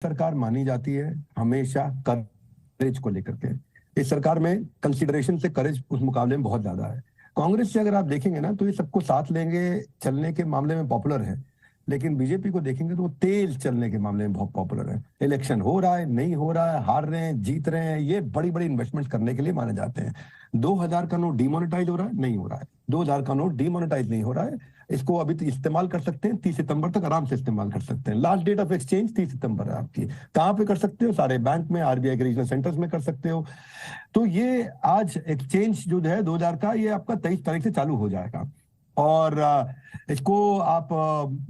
सरकार मानी जाती है हमेशा करेज को लेकर के। इस सरकार में कंसिडरेशन से करेज उस मुकाबले में बहुत ज्यादा है। कांग्रेस से अगर आप देखेंगे ना तो ये सबको साथ लेंगे चलने के मामले में पॉपुलर है, लेकिन बीजेपी को देखेंगे तो वो तेज चलने के मामले में बहुत पॉपुलर है। इलेक्शन हो रहा है, नहीं हो रहा है, हार रहे हैं, जीत रहे हैं, ये बड़ी बड़ी इन्वेस्टमेंट करने के लिए माने जाते हैं। 2000 का नोट डिमोनेटाइज हो रहा है, नहीं हो रहा है। 2000 का नोट डिमोनेटाइज नहीं हो रहा है, इसको अभी तो इस्तेमाल कर सकते हैं, 30 सितंबर तक आराम से इस्तेमाल कर सकते हैं। लास्ट डेट ऑफ एक्सचेंज 30 सितंबर है आपकी। कहाँ पे कर सकते हो? सारे बैंक में, आरबीआई के रीजनल सेंटर्स में कर सकते हो। तो ये आज एक्सचेंज जो है 2000 का, ये आपका 23 तारीख से चालू हो जाएगा और इसको आप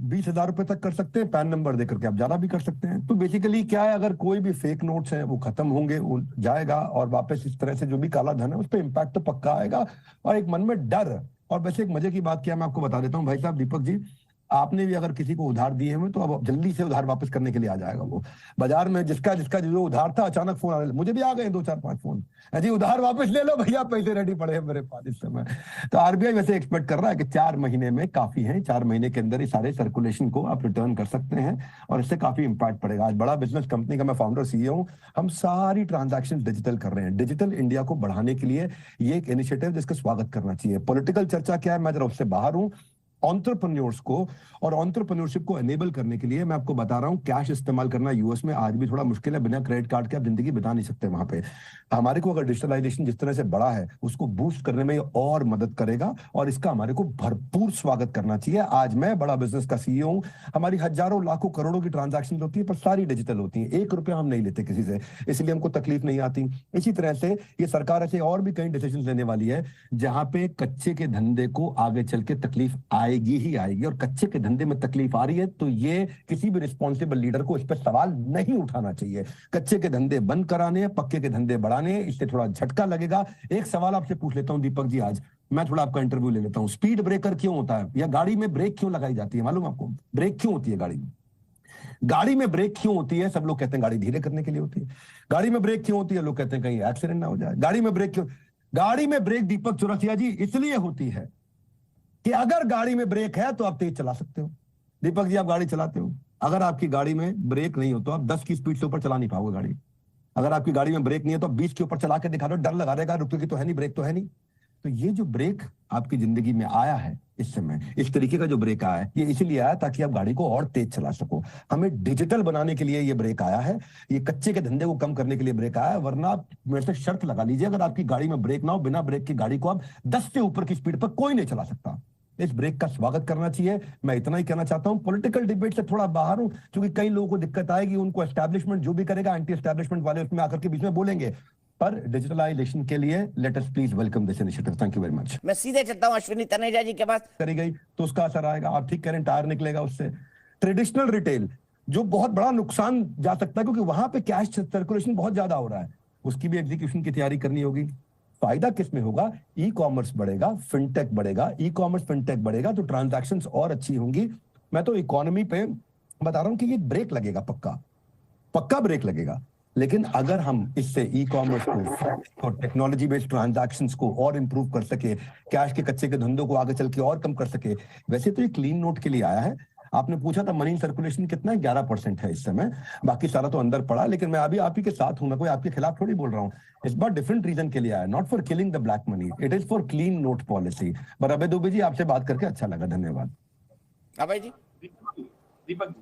20,000 रुपए तक कर सकते हैं, पैन नंबर देकर के आप ज्यादा भी कर सकते हैं। तो बेसिकली क्या है, अगर कोई भी फेक नोट्स है वो खत्म होंगे, वो जाएगा और वापस इस तरह से जो भी काला धन है उस पर इम्पैक्ट तो पक्का आएगा और एक मन में डर। और वैसे एक मजे की बात क्या मैं आपको बता देता हूँ भाई साहब, दीपक जी, आपने भी अगर किसी को उधार दिए हैं तो अब जल्दी से उधार वापस करने के लिए आ जाएगा। वो बाजार में जिसका जिसका जो उधार था अचानक फोन आने, मुझे भी आ गए 2-4-5 फोन, जी उधार वापस ले लो भैया, पैसे रेडी पड़े हैं मेरे पास इस समय। तो आरबीआई वैसे एक्सपेक्ट कर रहा है कि 4 महीने में काफी है, 4 महीने के अंदर ये सारे सर्कुलेशन को आप रिटर्न कर सकते हैं और इससे काफी इंपैक्ट पड़ेगा। आज बड़ा बिजनेस कंपनी का मैं फाउंडर सीईओ हूं, हम सारी ट्रांजैक्शन डिजिटल कर रहे हैं। डिजिटल इंडिया को बढ़ाने के लिए ये एक इनिशिएटिव जिसका स्वागत करना चाहिए। पॉलिटिकल चर्चा क्या है, मैं जरा उससे बाहर हूं। एंटरप्रेन्योर्स को और एंटरप्रेन्योरशिप को एनेबल करने के लिए मैं आपको बता रहा हूं, कैश इस्तेमाल करना यूएस में आज भी थोड़ा मुश्किल है। बिना क्रेडिट कार्ड के आप जिंदगी बिता नहीं सकते वहां पे। हमारे को अगर डिजिटलाइजेशन जिस तरह से बढ़ा है उसको बूस्ट करने में और मदद करेगा और इसका हमारे को भरपूर स्वागत करना चाहिए। आज मैं बड़ा बिजनेस का सीईओ हूं, हमारी हजारों लाखों करोड़ों की ट्रांजैक्शन होती है पर सारी डिजिटल होती है, 1 रुपया हम नहीं लेते किसी से, इसलिए हमको तकलीफ नहीं आती। इसी तरह से ये सरकार ऐसे और भी कई डिसीजन लेने वाली है जहां पे कच्चे के धंधे को आगे चल के तकलीफ आएगी ही आएगी, और कच्चे के धंधे में तकलीफ आ रही है तो ये किसी भी रिस्पॉन्सिबल लीडर को इस पर सवाल नहीं उठाना चाहिए। कच्चे के धंधे बंद कराने हैं, पक्के के धंधे बढ़ाने हैं, इससे थोड़ा झटका लगेगा। एक सवाल आपसे पूछ लेता हूं दीपक जी, आज मैं थोड़ा आपका इंटरव्यू ले लेता हूं। स्पीड ब्रेकर क्यों होता है, या गाड़ी में ब्रेक क्यों लगाई जाती है? मालूम आपको ब्रेक क्यों होती है गाड़ी में? गाड़ी में ब्रेक क्यों होती है? सब लोग कहते हैं गाड़ी धीरे करने के लिए होती है। गाड़ी में ब्रेक क्यों होती है? लोग कहते हैं कहीं एक्सीडेंट ना हो जाए। गाड़ी में ब्रेक क्यों? गाड़ी में ब्रेक दीपक चौरसिया जी इसलिए होती है कि अगर गाड़ी में ब्रेक है तो आप तेज चला सकते हो। दीपक जी आप गाड़ी चलाते हो, अगर आपकी गाड़ी में ब्रेक नहीं हो तो आप 10 की स्पीड से ऊपर चला नहीं पाओगे गाड़ी। अगर आपकी गाड़ी में ब्रेक नहीं है तो आप 20 के ऊपर चला के दिखा दो, डर लगा रहेगा, रुकेगी तो है नहीं, ब्रेक तो है नहीं। तो ये जो ब्रेक आपकी जिंदगी में आया है इस समय, इस तरीके का जो ब्रेक आया है, ये इसीलिए आया ताकि आप गाड़ी को और तेज चला सको। हमें डिजिटल बनाने के लिए ये ब्रेक आया है, ये कच्चे के धंधे को कम करने के लिए ब्रेक आया है। वरना आप मेरे से शर्त लगा लीजिए, अगर आपकी गाड़ी में ब्रेक ना हो, बिना ब्रेक की गाड़ी को आप 10 से ऊपर की स्पीड पर कोई नहीं चला सकता। इस ब्रेक का स्वागत करना चाहिए। मैं इतना ही कहना चाहता हूं, पॉलिटिकल डिबेट से थोड़ा बाहर हूं क्योंकि कई लोगों को दिक्कत आएगी, उनको एस्टैब्लिशमेंट जो भी करेगा, एंटी एस्टैब्लिशमेंट वाले उसमें आकर के बीच में बोलेंगे। पर डिजिटलाइजेशन के लिए let us please welcome this initiative. Thank you very much. मैं सीधे चलता हूं अश्विनी तनेजा जी के पास। करी गई तो उसका असर आएगा, आप ठीक करें, टायर निकलेगा उससे। ट्रेडिशनल रिटेल जो बहुत बड़ा नुकसान जा सकता है क्योंकि वहां पे कैश सर्कुलेशन बहुत ज्यादा हो रहा है, उसकी भी एग्जीक्यूशन की तैयारी करनी होगी। फायदा किस में होगा? ई कॉमर्स बढ़ेगा, फिनटेक बढ़ेगा। ई कॉमर्स फिनटेक बढ़ेगा तो ट्रांजैक्शंस और अच्छी होंगी। मैं तो इकोनॉमी पे बता रहा हूं कि ये ब्रेक लगेगा, पक्का ब्रेक लगेगा। लेकिन अगर हम इससे ई कॉमर्स को और टेक्नोलॉजी बेस्ड ट्रांजैक्शंस को और इंप्रूव कर सके, कैश के कच्चे के धंधों को आगे चल के और कम कर सके। वैसे तो ये क्लीन नोट के लिए आया है। आपने पूछा था मनी सर्कुलेशन कितना है, 11% है इस समय, बाकी सारा तो अंदर पड़ा। लेकिन मैं अभी आप ही के साथ हूं, मैं कोई आपके खिलाफ थोड़ी बोल रहा हूं। इस बार डिफरेंट रीजन के लिए आया, not for killing the black money, it is for clean note policy. पर अभय दुबे जी आपसे बात करके अच्छा लगा, धन्यवाद। अभय जी। दीपक जी,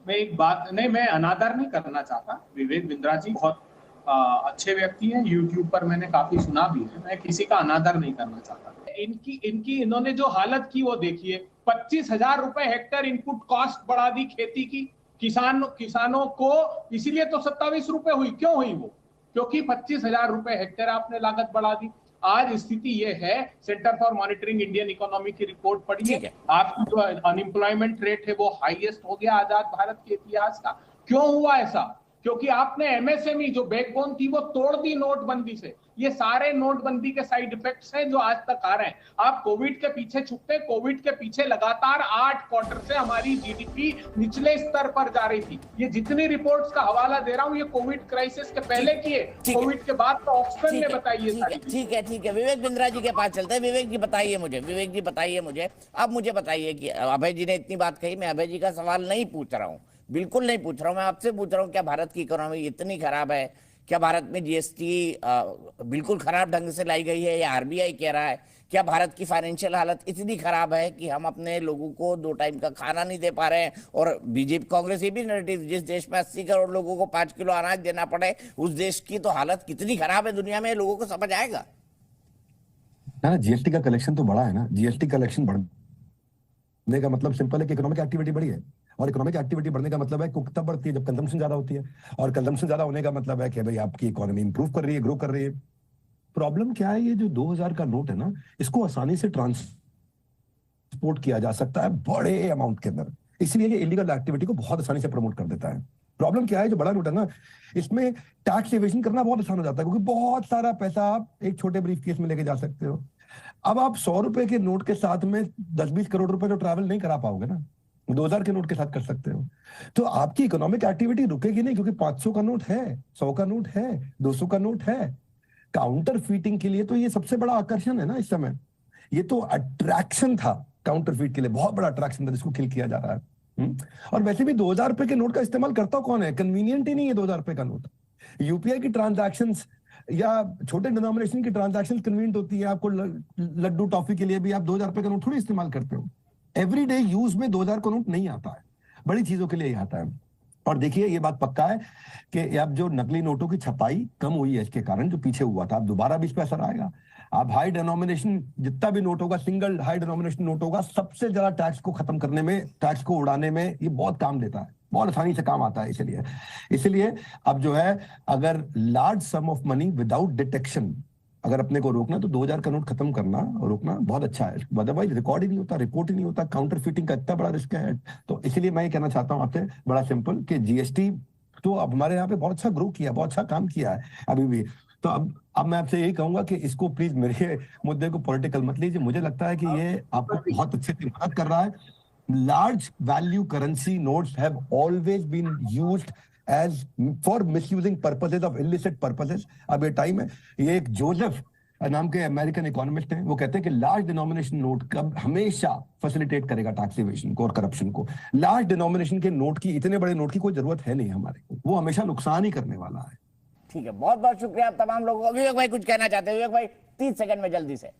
मैं एक बात नहीं, मैं अनादर नहीं करना चाहता। विवेक बिंद्रा जी बहुत अच्छे व्यक्ति हैं, यूट्यूब पर मैंने काफी सुना भी है, मैं किसी का अनादर नहीं करना चाहता। इनकी इन्होंने जो हालत की वो देखिए, 25,000 रुपए हेक्टेयर इनपुट कॉस्ट बढ़ा दी खेती की किसानों को। इसीलिए तो 27 रुपए हुई। क्यों हुई वो? क्योंकि 25,000 रुपए हेक्टेयर आपने लागत बढ़ा दी। आज स्थिति ये है, centre for monitoring Indian economy की रिपोर्ट पढ़िए, आपकी जो अनएम्प्लॉयमेंट रेट है वो हाईएस्ट हो गया आजाद भारत के इतिहास का। क्यों हुआ ऐसा? क्योंकि आपने एमएसएमई जो बैकबोन थी वो तोड़ दी नोटबंदी से। ये सारे नोटबंदी के साइड इफेक्ट्स हैं जो आज तक आ रहे हैं। आप कोविड के पीछे छुपते, कोविड के पीछे लगातार 8 क्वार्टर से हमारी जीडीपी निचले स्तर पर जा रही थी। ये जितनी रिपोर्ट्स का हवाला दे रहा हूं ये कोविड क्राइसिस के पहले की है, कोविड के बाद तो ऑक्सफैम ने बताई है। ठीक है, विवेक बिंद्रा जी के पास चलते हैं। विवेक जी बताइए मुझे, अब मुझे बताइए कि अभय जी ने इतनी बात कही, मैं अभय जी का सवाल नहीं पूछ रहा हूँ, बिल्कुल नहीं पूछ रहा हूं, मैं आपसे पूछ रहा हूं क्या भारत की इकोनॉमी इतनी खराब है, क्या भारत में जीएसटी बिल्कुल खराब ढंग से लाई गई है, या आरबीआई कह रहा है, क्या भारत की फाइनेंशियल हालत इतनी खराब है कि हम अपने लोगों को 2 टाइम का खाना नहीं दे पा रहे हैं? और बीजेपी कांग्रेस ये भी नैरेटिव, जिस देश में 80 करोड़ लोगों को 5 किलो अनाज देना पड़े, उस देश की तो हालत कितनी खराब है दुनिया में, लोगों को समझ आएगा? ना जीएसटी का कलेक्शन तो बड़ा है ना, जीएसटी कलेक्शन बढ़ने का मतलब सिंपल है कि इकोनॉमिक एक्टिविटी बढ़ी है, और इकोनॉमिक एक्टिविटी बढ़ने का मतलब है कि तब बढ़ती है जब कंजम्पशन ज्यादा होती है, और कंजम्पशन ज्यादा होने का मतलब है कि भाई आपकी इकोनॉमी इंप्रूव कर रही है, ग्रो कर रही है। प्रॉब्लम क्या है, ये जो 2000 का नोट है ना, इसको आसानी से ट्रांसपोर्ट किया जा सकता है बड़े अमाउंट के अंदर, इसलिए ये इलीगल एक्टिविटी को बहुत आसानी से प्रमोट कर देता है। प्रॉब्लम क्या है, जो बड़ा नोट है ना, इसमें टैक्स एवेजन करना बहुत आसान हो जाता है, क्योंकि बहुत सारा पैसा आप एक छोटे ब्रीफ केस में लेके जा सकते हो। अब आप 100 रुपए के नोट के साथ में 10-20 करोड़ रुपए तो ट्रैवल नहीं करा पाओगे ना, 2000 के नोट के साथ कर सकते हो। तो आपकी इकोनॉमिक एक्टिविटी रुकेगी नहीं, क्योंकि 500 का नोट है, 100 का नोट है, 200 का नोट है। काउंटर फीटिंग के लिए तो ये सबसे बड़ा आकर्षण है ना इस समय, ये तो अट्रैक्शन था काउंटर फीट के लिए, बहुत बड़ा अट्रैक्शन था जिसको किल किया जा रहा है। और वैसे भी 2000 रुपए के नोट का इस्तेमाल करता कौन है, कन्वीनियंट ही नहीं है 2000 रुपए का नोट। यूपीआई की ट्रांजैक्शंस या छोटे डिनोमिनेशन की ट्रांजैक्शन कन्वीनियंट होती है, आपको लड्डू टॉफी के लिए भी आप 2000 रुपए का नोट थोड़ी इस्तेमाल करते हो। एवरीडे यूज में 2000 का नोट नहीं आता है, बड़ी चीजों के लिए ही आता है। और देखिए ये बात पक्का है कि अब जो नकली नोटों की छपाई कम हुई है, इसके कारण जो पीछे हुआ था, अब दोबारा भी इस पर असर आएगा। अब हाई डिनोमिनेशन जितना भी नोट होगा, सिंगल हाई डिनोमिनेशन नोट होगा, सबसे ज्यादा टैक्स को खत्म करने में, टैक्स को उड़ाने में ये बहुत काम देता है, बहुत आसानी से काम आता है। इसलिए अब जो है, अगर large some of money without detection अगर अपने को रोकना, तो 2000 का नोट खत्म करना और रोकना बहुत अच्छा है। अदरवाइज रिकॉर्ड ही नहीं होता, रिपोर्ट ही नहीं होता, काउंटर फीटिंग का इतना बड़ा रिस्क है। तो इसीलिए मैं ये कहना चाहता हूँ आपसे, बड़ा सिंपल, कि जीएसटी तो अब हमारे यहाँ पे बहुत अच्छा ग्रो किया, बहुत अच्छा काम किया है अभी भी। तो अब मैं आपसे यही कहूंगा कि इसको प्लीज मेरे मुद्दे को पॉलिटिकल मत लीजिए। मुझे लगता है कि ये आपको बहुत अच्छे से मदद कर रहा है। Large value currency notes have always been used as for misusing purposes of illicit purposes. अब ये टाइम है, ये एक जोसेफ नाम के अमेरिकन इकोनॉमिस्ट हैं, वो कहते हैं कि लार्ज डिनोमिनेशन नोट कब हमेशा फैसिलिटेट करेगा टैक्स इवेशन को और करप्शन को। लार्ज डिनोमिनेशन के नोट की, इतने बड़े नोट की कोई जरूरत है नहीं हमारे को, वो हमेशा नुकसान ही करने वाला है। ठीक है, बहुत बहुत शुक्रिया आप तमाम लोगों को। विवेक भाई कुछ कहना चाहते हैं? विवेक भाई 30 सेकंड में जल्दी से।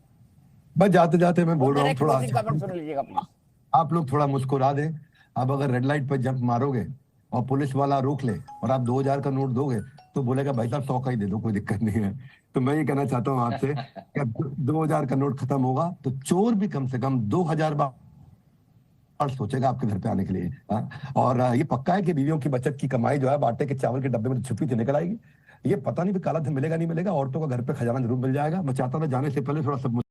बस जाते जाते मैं बोल रहा हूँ, थोड़ा सुन लीजिएगा प्लीज। आप लोग थोड़ा मुस्कुरा दें। अब अगर रेड लाइट पर जंप मारोगे और पुलिस वाला रोक ले और आप 2000 का नोट दोगे, तो बोलेगा भाई साहब 100 का ही दे दो, कोई दिक्कत नहीं है। तो मैं ये कहना चाहता हूँ आपसे कि अब 2000 का नोट खत्म होगा तो चोर भी कम से कम 2000 बार सोचेगा आपके घर पे आने के लिए। और ये पक्का है कि बीवियों की बचत की कमाई जो है, आटे के चावल के डब्बे में छुपी थी, निकल आएगी। ये पता नहीं भी काला धन मिलेगा नहीं मिलेगा, औरतों का घर पे खजाना जरूर मिल जाएगा। मैं चाहता था जाने से पहले थोड़ा सब